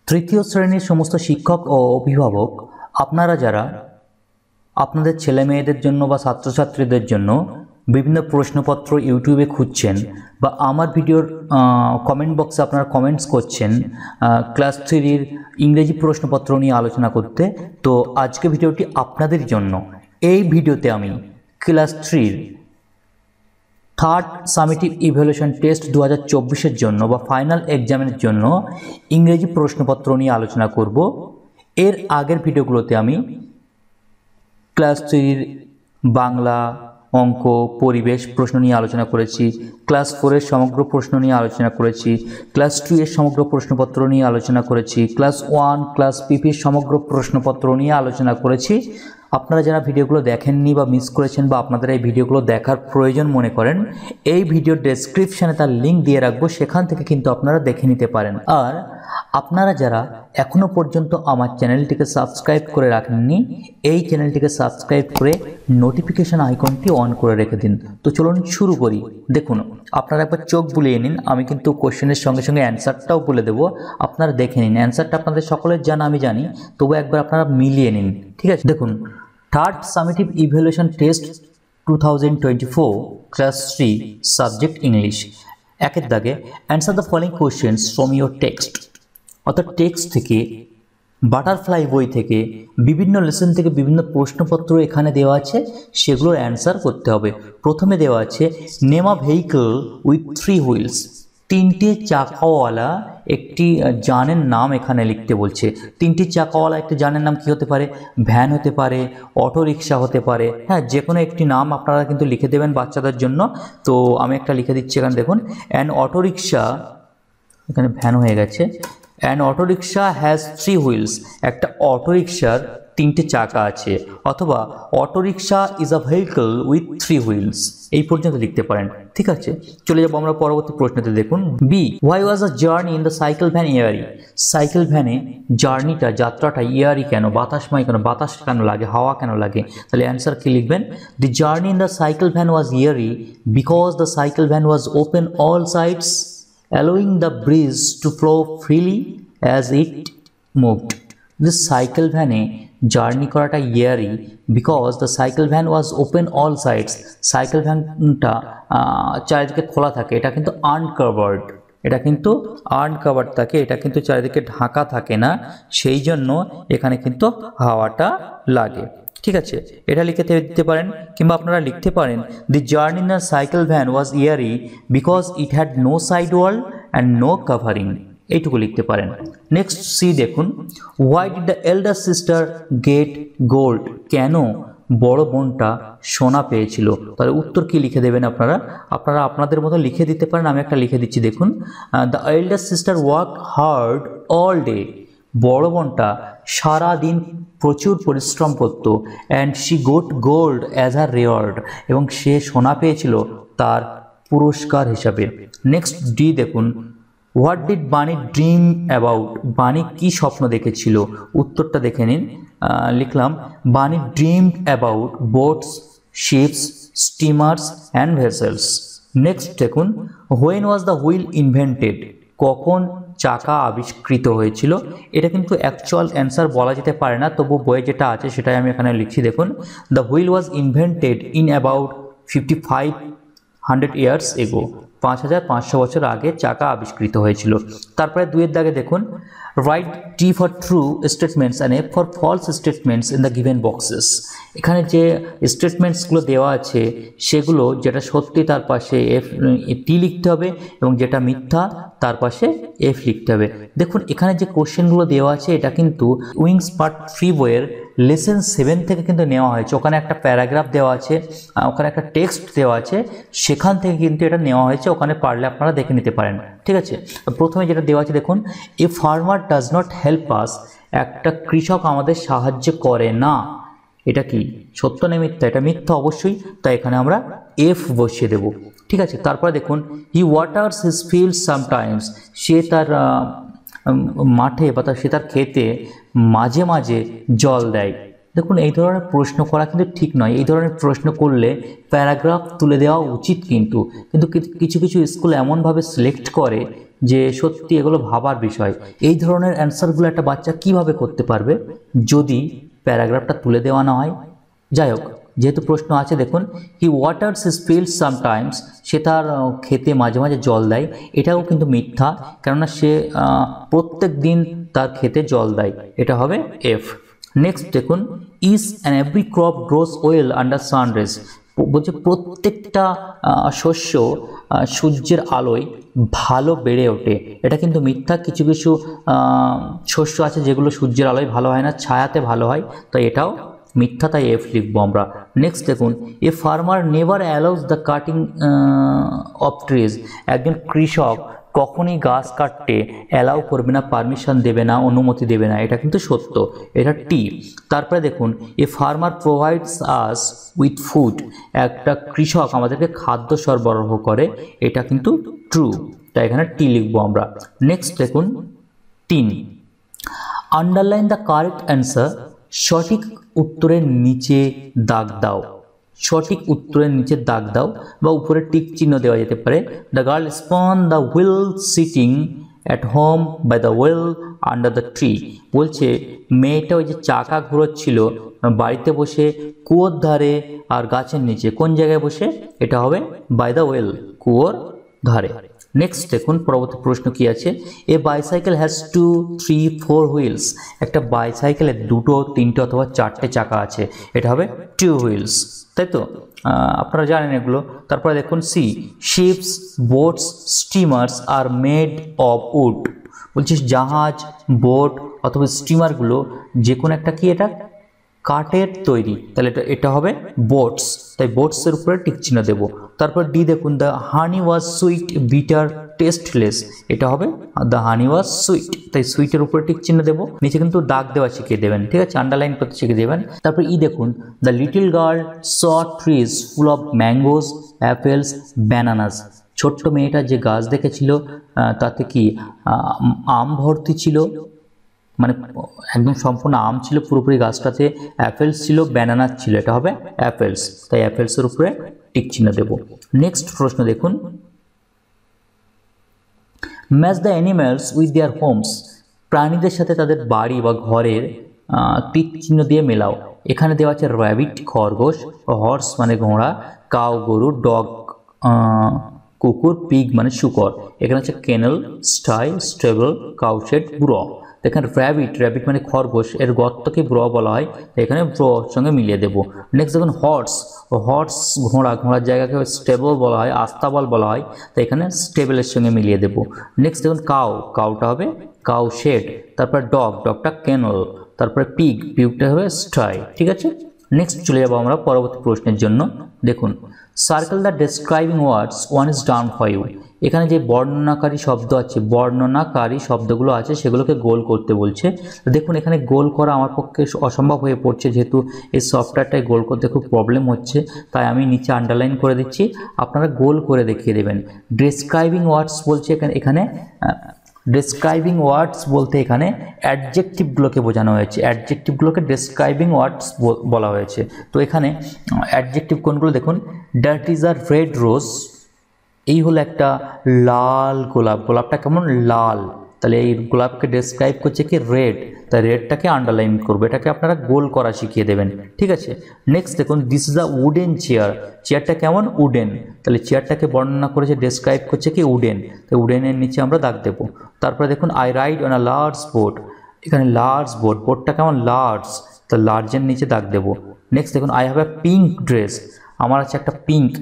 তৃতীয় শ্রেণীর সমস্ত শিক্ষক ও অভিভাবক আপনারা যারা আপনাদের ছেলে মেয়েদের জন্য বা ছাত্রছাত্রীদের জন্য বিভিন্ন প্রশ্নপত্র ইউটিউবে খুঁজছেন বা আমার ভিডিওর কমেন্ট বক্সে আপনারা কমেন্টস করছেন ক্লাস 3-র ইংরেজি প্রশ্নপত্র নিয়ে আলোচনা করতে, তো আজকে ভিডিওটি আপনাদের জন্য। এই ভিডিওতে আমি ক্লাস 3-র থার্ড সামেটিভ ইভ্যালুয়েশন টেস্ট 2024-এর জন্য বা ফাইনাল এক্সামের জন্য ইংরেজি প্রশ্নপত্র নিয়ে আলোচনা করব। এর আগের ভিডিওগুলোতে আমি ক্লাস 3-র বাংলা, অঙ্ক, পরিবেশ প্রশ্ন নিয়ে আলোচনা করেছি, ক্লাস 4-এর সমগ্র প্রশ্ন নিয়ে আলোচনা করেছি, ক্লাস 2-এর সমগ্র প্রশ্নপত্র নিয়ে আলোচনা করেছি, ক্লাস 1 ক্লাস পিপির সমগ্র প্রশ্নপত্র নিয়ে আলোচনা করেছি। আপনারা যারা ভিডিওগুলো দেখেননি বা মিস করেছেন বা আপনাদের এই ভিডিওগুলো দেখার প্রয়োজন মনে করেন, এই ভিডিওর ডেসক্রিপশানে তার লিঙ্ক দিয়ে রাখবো, সেখান থেকে কিন্তু আপনারা দেখে নিতে পারেন। আর আপনারা যারা এখনও পর্যন্ত আমার চ্যানেলটিকে সাবস্ক্রাইব করে রাখেননি, এই চ্যানেলটিকে সাবস্ক্রাইব করে নোটিফিকেশান আইকনটি অন করে রেখে দিন। তো চলুন শুরু করি। দেখুন, আপনারা একবার চোখ বুলিয়ে নিন, আমি কিন্তু কোশ্চেনের সঙ্গে সঙ্গে অ্যান্সারটাও বলে দেবো, আপনারা দেখে নিন। অ্যান্সারটা আপনাদের সকলের জানা আমি জানি, তবু একবার আপনারা মিলিয়ে নিন, ঠিক আছে? দেখুন, third summative evaluation test 2024 class 3 subject English. একের দাগে answer the following questions from your text. অর্থাৎ টেক্সট থেকে, বাটারফ্লাই বই থেকে, বিভিন্ন লেসন থেকে বিভিন্ন প্রশ্নপত্র এখানে দেওয়া আছে, সেগুলোর অ্যান্সার করতে হবে। প্রথমে দেওয়া আছে name a vehicle with 3 wheels. 3টে চাকাওয়ালা একটি যানের নাম এখানে লিখতে বলছে। 3টি চাকাওয়ালা একটি যানের নাম কি হতে পারে? ভ্যান হতে পারে, অটো রিক্সা হতে পারে, হ্যাঁ, যে কোনো একটি নাম আপনারা কিন্তু লিখে দেবেন বাচ্চাদের জন্য। তো আমি একটা লিখে দিচ্ছি এখানে, দেখুন, অ্যান অটো রিক্সা, এখানে ভ্যান হয়ে গেছে। An auto rickshaw has 3 wheels. একটা অটো রিক্সার 3টে চাকা আছে, অথবা auto rickshaw is a vehicle with 3 wheels. এই পর্যন্ত লিখতে পারেন, ঠিক আছে? চলে যাবো আমরা পরবর্তী প্রশ্নতে। দেখুন, B, why was a journey in the cycle van airy. Cycle ভ্যানে জার্নিটা, যাত্রাটা ইয়ারি কেন? বাতাসময় কেন? বাতাস কেন লাগে? হাওয়া কেন লাগে? তাহলে অ্যান্সার কি লিখবেন? The journey in the cycle van was airy because the cycle van was open all sides, allowing the breeze to flow freely as it moved. This cycle van journey করাটা airy because the cycle van was open all sides. Cycle ভ্যানটা চারিদিকে খোলা থাকে, এটা কিন্তু uncovered, এটা কিন্তু uncovered থাকে, এটা কিন্তু চারিদিকে ঢাকা থাকে না, সেই জন্য এখানে কিন্তু হাওয়াটা লাগে, ঠিক আছে? এটা লিখে দিতে পারেন, কিংবা আপনারা লিখতে পারেন the journey in a cycle van was airy because it had no side wall and no covering. এইটুকু লিখতে পারেন। নেক্সট সি দেখুন, why did the elder sister get gold. কেন বড় বোনটা সোনা পেয়েছিল? তাহলে উত্তর কি লিখে দেবেন আপনারা? আপনারা আপনাদের মতো লিখে দিতে পারেন, আমি একটা লিখে দিচ্ছি। দেখুন, the elder sister work hard all day. বড় বোনটা সারাদিন প্রচুর পরিশ্রম করতো, and she got gold as a reward, এবং সে সোনা পেয়েছিল তার পুরস্কার হিসাবে। নেক্সট ডি দেখুন, what did Bani dream about. Bani কি স্বপ্ন দেখেছিল? উত্তরটা দেখে নিন। লিখলাম Bani dreamed about boats, ships, steamers and vessels. Next দেখুন, when was the wheel invented. কখন চাকা আবিষ্কৃত হয়েছিল? এটা কিন্তু অ্যাকচুয়াল অ্যান্সার বলা যেতে পারে না, তবু বইয়ে যেটা আছে সেটাই আমি এখানে লিখছি। দেখুন, the wheel was invented in about 5500 years ago. 5500 বছর আগে চাকা আবিষ্কৃত হয়েছিল। তারপরে 2-এর দাগে দেখুন, write T for true statements and F for false statements in the given boxes. এখানে যে স্টেটমেন্টসগুলো দেওয়া আছে সেগুলো যেটা সত্যি তার পাশে টি লিখতে হবে, এবং যেটা মিথ্যা তার পাশে এফ লিখতে হবে। দেখুন, এখানে যে কোশ্চেনগুলো দেওয়া আছে এটা কিন্তু উইংস পার্ট 3 বইয়ের লেসন 7 থেকে কিন্তু নেওয়া হয়েছে। ওখানে একটা প্যারাগ্রাফ দেওয়া আছে, ওখানে একটা টেক্সট দেওয়া আছে, সেখান থেকে কিন্তু এটা নেওয়া হয়েছে। ওখানে পারলে আপনারা দেখে নিতে পারেন, ঠিক আছে? প্রথমে যেটা দেওয়া আছে দেখুন, a farmer does not help us. একটা কৃষক আমাদের সাহায্য করে না। এটা কি সত্য না মিথ্যা? এটা মিথ্যা অবশ্যই, তাই এখানে আমরা এফ বসিয়ে দেব, ঠিক আছে? তারপরে দেখুন, হি ওয়াটার্স হিজ ফিল্ড সামটাইমস। সে তার মাঠে বা সে তার ক্ষেতে মাঝে মাঝে জল দেয়। দেখুন, এই ধরনের প্রশ্ন করা কিন্তু ঠিক নয়। এই ধরনের প্রশ্ন করলে প্যারাগ্রাফ তুলে দেওয়া উচিত, কিন্তু কিছু কিছু স্কুল এমনভাবে সিলেক্ট করে যে সত্যি এগুলো ভাবার বিষয়। এই ধরনের অ্যান্সারগুলো একটা বাচ্চা কিভাবে করতে পারবে যদি প্যারাগ্রাফটা তুলে দেওয়া না হয়। যাই হোক, যেহেতু প্রশ্ন আছে, দেখুন, হি ওয়াটার্স হিজ ফিল্ডস সামটাইমস, সে তার খেতে মাঝে মাঝে জল দেয়, এটাও কিন্তু মিথ্যা, কেননা সে প্রত্যেক দিন তার খেতে জল দেয়, এটা হবে এফ। নেক্সট দেখুন, is and every crop gross well under sun rays, বলছে প্রত্যেকটা শস্য সূর্যের আলোয় ভালো বেড়ে ওঠে, এটা কিন্তু মিথ্যা। কিছু কিছু শস্য আছে যেগুলো সূর্যের আলোয় ভালো হয় না, ছায়াতে ভালো হয়, তো এটাও মিথ্যা, তাই এফ লিখবো আমরা। নেক্সট দেখুন, a farmer never allows the cutting of trees, একজন কৃষক কখনই গাছ কাটতে অ্যালাউ করবে না, পারমিশন দেবে না, অনুমতি দেবে না, এটা কিন্তু সত্য, এটা টি। তারপরে দেখুন, a farmer provides us with food, একটা কৃষক আমাদেরকে খাদ্য সরবরাহ করে, এটা কিন্তু ট্রু, তাই এখানে টি লিখবো আমরা। নেক্সট দেখুন 3, আন্ডারলাইন দ্য কারেক্ট অ্যান্সার, সঠিক উত্তরের নিচে দাগ দাও, সঠিক উত্তরের নিচে দাগ দাও বা উপরে টিক চিহ্ন দেওয়া যেতে পারে। The girl spun the wheel sitting at home by the wheel under the tree, বলছে মেয়েটা ওই যে চাকা ঘুরোচ্ছিল বাড়িতে বসে কুয়োর ধারে আর গাছের নিচে, কোন জায়গায় বসে, এটা হবে বাই দ্য হুইল, কুয়োর ধারে। নেক্সট দেখুন পরবর্তী প্রশ্ন কি আছে, এ বাইসাইকেল হ্যাজ 2, 3, 4 হুইলস, একটা বাইসাইকেলের 2, 3 অথবা 4টে চাকা আছে, এটা হবে 2 হুইলস, তাই তো আপনারা জানেন এগুলো। তারপরে দেখুন C, ships, boats, steamers are made of wood, বলছিস জাহাজ, বোট অথবা স্টিমারগুলো যে কোনো একটা কি, এটা কাঠের তৈরি, তাহলে এটা হবে বোটস, তাই বোটসের উপরে টিক চিহ্ন দেবো। তারপর ডি দেখুন, the honey was sweet bitter tasteless, এটা হবে দ্য হানি ওয়াজ সুইট, তাই সুইটের উপরে টিক চিহ্ন দেবো, নিচে কিন্তু দাগ দেওয়া শিখিয়ে দেবেন, ঠিক আছে, আন্ডারলাইন করতে শিখিয়ে দেবেন। তারপর ই দেখুন, the little girl saw trees full of mangoes, apples, bananas, ছোট্ট মেয়েটা যে গাছ দেখেছিল তাতে কি আম ভর্তি ছিল, মানে একদম সম্পূর্ণ আম ছিল পুরোপুরি গাছটাতে, অ্যাপেলস ছিল, ব্যানানা ছিল, এটা হবে অ্যাপেলস, তাই অ্যাপেলসের উপরে টিক চিহ্ন দেব। নেক্সট প্রশ্ন দেখুন, match the animals with their Holmes, প্রাণীদের সাথে তাদের বাড়ি বা ঘরের টিক চিহ্ন দিয়ে মেলাও, এখানে দেওয়া আছে র্যাবিট খরগোশ, হর্স মানে ঘোড়া, কাউ গরু, ডগ কুকুর, পিগ মানে শুকর, এখানে হচ্ছে কেনেল, স্টাই, স্টেবল, কাউশেড, ব্র। দেখেন র্যাবিট, র্যাবিট মানে খরগোশ, এর গর্তকে ব্র বলা হয়, এখানে ব্রর সঙ্গে মিলিয়ে দেবো। নেক্সট দেখুন হর্স, হর্স ঘোড়া, ঘোড়ার জায়গাকে স্টেবল বলা হয়, আস্তাবল বলা হয়, তো এখানে স্টেবলের সঙ্গে মিলিয়ে দেবো। নেক্সট দেখুন কাউ, কাউটা হবে কাউ শেড, তারপর ডগ, ডগটা কেনল, তারপরে পিগ, পিগটা হবে স্টাই, ঠিক আছে। নেক্সট চলে যাবো আমরা পরবর্তী প্রশ্নের জন্য। দেখুন circle the describing words, one is done for you, এখানে যে বর্ণনাকারী শব্দ আছে, বর্ণনাকারী শব্দগুলো আছে সেগুলোকে গোল করতে বলছে। দেখুন এখানে গোল করা আমার পক্ষে অসম্ভব হয়ে পড়ছে, যেহেতু এই সফটওয়্যারটাই গোল করতে খুব প্রবলেম হচ্ছে, তাই আমি নিচে আন্ডারলাইন করে দিচ্ছি, আপনারা গোল করে দেখিয়ে দেবেন। ডেসক্রাইবিং ওয়ার্ডস বলছে এখানে ডেসক্রাইবিং ওয়ার্ডস বলতে এখানে অ্যাডজেক্টিভগুলোকে বোঝানো হয়েছে, অ্যাডজেক্টিভগুলোকে ডেসক্রাইবিং ওয়ার্ডস বলা হয়েছে। তো এখানে অ্যাডজেক্টিভ কোনগুলো দেখুন, that is a red rose, এই হলো একটা লাল গোলাপ, গোলাপটা কেমন লাল, তাহলে এই গোলাপকে ডেসক্রাইব করছে কি রেড, তাই রেডটাকে আন্ডারলাইন করবে, এটাকে আপনারা গোল করা শিখিয়ে দেবেন, ঠিক আছে। নেক্সট দেখুন this is a wooden chair, চেয়ারটা কেমন উডেন, তাহলে চেয়ারটাকে বর্ণনা করেছে, ডেসক্রাইব করছে কি উডেন, তাই উডেনের নিচে আমরা দাগ দেবো। তারপরে দেখুন I ride on a large boat, এখানে লার্জ বোট, বোটটা কেমন লার্জ, তো লার্জের নিচে দাগ দেবো। নেক্সট দেখুন I have a pink dress, আমার আছে একটা পিঙ্ক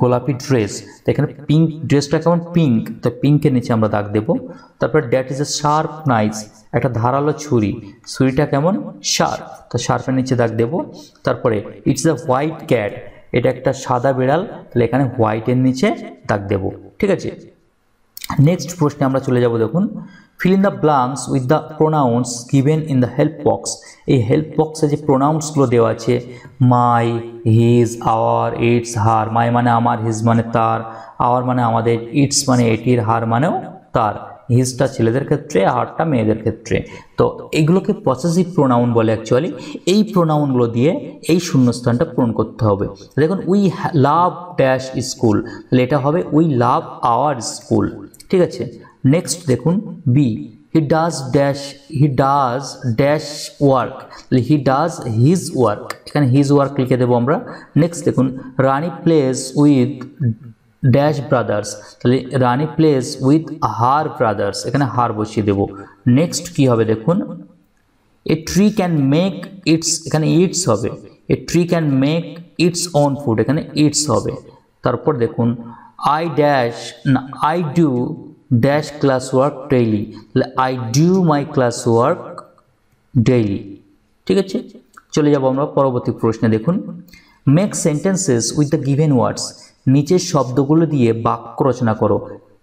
গোলাপি ড্রেস, তো এখানে পিঙ্ক ড্রেসটা কেমন পিঙ্ক, তো পিঙ্কের নিচে আমরা দাগ দেবো। তারপর that is a sharp knife, একটা ধারালো ছুরি, ছুরিটা কেমন শার্প, তো শার্পের নিচে দাগ দেবো। তারপরে ইটস এ হোয়াইট ক্যাট, এটা একটা সাদা বিড়াল, তাহলে এখানে হোয়াইটের নিচে দাগ দেবো, ঠিক আছে। নেক্সট প্রশ্নে আমরা চলে যাব, দেখুন fill in the blanks with the pronouns given in the help box, এই হেল্প বক্সে যে প্রোনাউন্সগুলো দেওয়া আছে, মাই, হিজ, আওয়ার, ইটস, হার, মাই মানে আমার, হিজ মানে তার, আওয়ার মানে আমাদের, ইটস মানে এটির, হার মানেও তার, হিজটা ছেলেদের ক্ষেত্রে, হারটা মেয়েদের ক্ষেত্রে, তো এগুলোকে পসেসিভ প্রোনাউন বলে অ্যাকচুয়ালি। এই প্রোনাউনগুলো দিয়ে এই শূন্যস্থানটা পূরণ করতে হবে। দেখুন উই লাভ ড্যাশ স্কুল, তাহলে এটা হবে উই লাভ আওয়ার স্কুল, ঠিক আছে। নেক্সট দেখুন B, he does dash work, he does his work, এখানে হিজ ওয়ার্ক লিখে দেবো আমরা। নেক্সট দেখুন Rani plays with dash brothers, তাহলে Rani plays with her brothers, এখানে হার বসিয়ে দেবো। নেক্সট কি হবে দেখুন, a tree can make its, এখানে ইটস হবে, a tree can make its own food, এখানে ইটস হবে। তারপর দেখুন I do dash class work daily, তাহলে I do my class work daily. ঠিক আছে, চলে যাব আমরা পরবর্তী প্রশ্নে। দেখুন make sentences with the given words, নিচের শব্দগুলো দিয়ে বাক্য রচনা করো।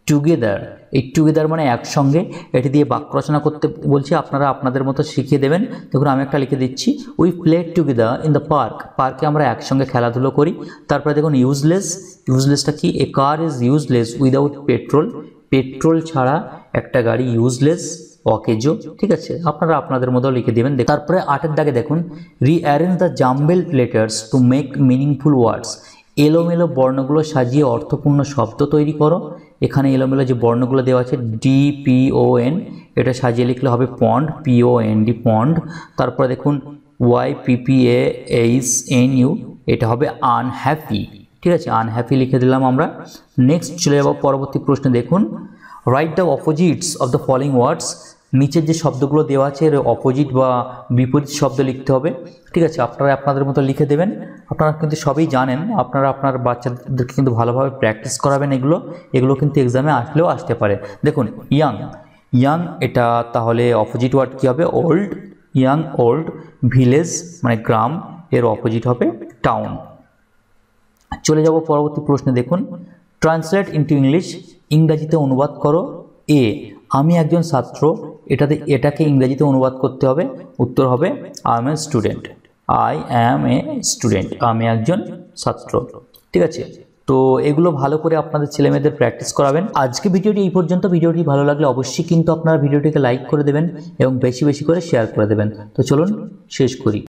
টুগেদার, এই টুগেদার মানে একসঙ্গে, এটি দিয়ে বাক্য রচনা করতে বলছি, আপনারা আপনাদের মতো শিখিয়ে দেবেন। দেখুন আমি একটা লিখে দিচ্ছি, we play together in the park, পার্কে আমরা একসঙ্গে খেলাধুলো করি। তারপরে দেখুন ইউজলেস, ইউজলেসটা কি, a car is useless without petrol, petrol ছাড়া একটা গাড়ি ইউজলেস, অকেজো। ঠিক আছে, আপনারা আপনাদের মতো লিখে দেবেন। তারপরে 8 দাগে দেখুন rearrange the jumbled letters to make meaningful words, এলোমেলো বর্ণগুলো সাজিয়ে অর্থপূর্ণ শব্দ তৈরি করো। এখানে এলোমেলো যে বর্ণগুলো দেওয়া আছে DPON, এটা সাজিয়ে লিখলে হবে পন্ড, POND পন্ড। তারপরে দেখুন YPPAHNU, এটা হবে আনহ্যাপি। ঠিক আছে, আনহ্যাপি লিখে দিলাম আমরা। নেক্সট চলে যাব পরবর্তী প্রশ্নে। দেখুন write the opposites of the following ওয়ার্ডস, নিচের যে শব্দগুলো দেওয়া আছে এর অপোজিট বা বিপরীত শব্দ লিখতে হবে। ঠিক আছে, আপনারা আপনাদের মতো লিখে দেবেন। আপনারা কিন্তু সবই জানেন, আপনারা আপনার বাচ্চাদেরকে কিন্তু ভালোভাবে প্র্যাকটিস করাবেন। এগুলো কিন্তু এক্সামে আসলেও আসতে পারে। দেখুন ইয়াং, ইয়াং এটা তাহলে অপোজিট ওয়ার্ড কী হবে, ওল্ড, ইয়াং ওল্ড। ভিলেজ মানে গ্রাম, এর অপোজিট হবে টাউন। চলে যাব পরবর্তী প্রশ্নে। দেখুন ট্রান্সলেট ইনটু ইংলিশ, ইংরাজিতে অনুবাদ করো। এ, আমি একজন ছাত্র, এটাকে ইংরেজিতে অনুবাদ করতে হবে। উত্তর হবে I M a student, I am a student, আমি একজন ছাত্র। ঠিক আছে, তো এগুলো ভালো করে আপনাদের ছেলেমেয়েদের প্র্যাকটিস করাবেন। আজকে ভিডিওটি এই পর্যন্ত। ভিডিওটি ভালো লাগলে অবশ্যই কিন্তু আপনারা ভিডিওটিকে লাইক করে দেবেন এবং বেশি বেশি করে শেয়ার করে দেবেন। তো চলুন শেষ করি।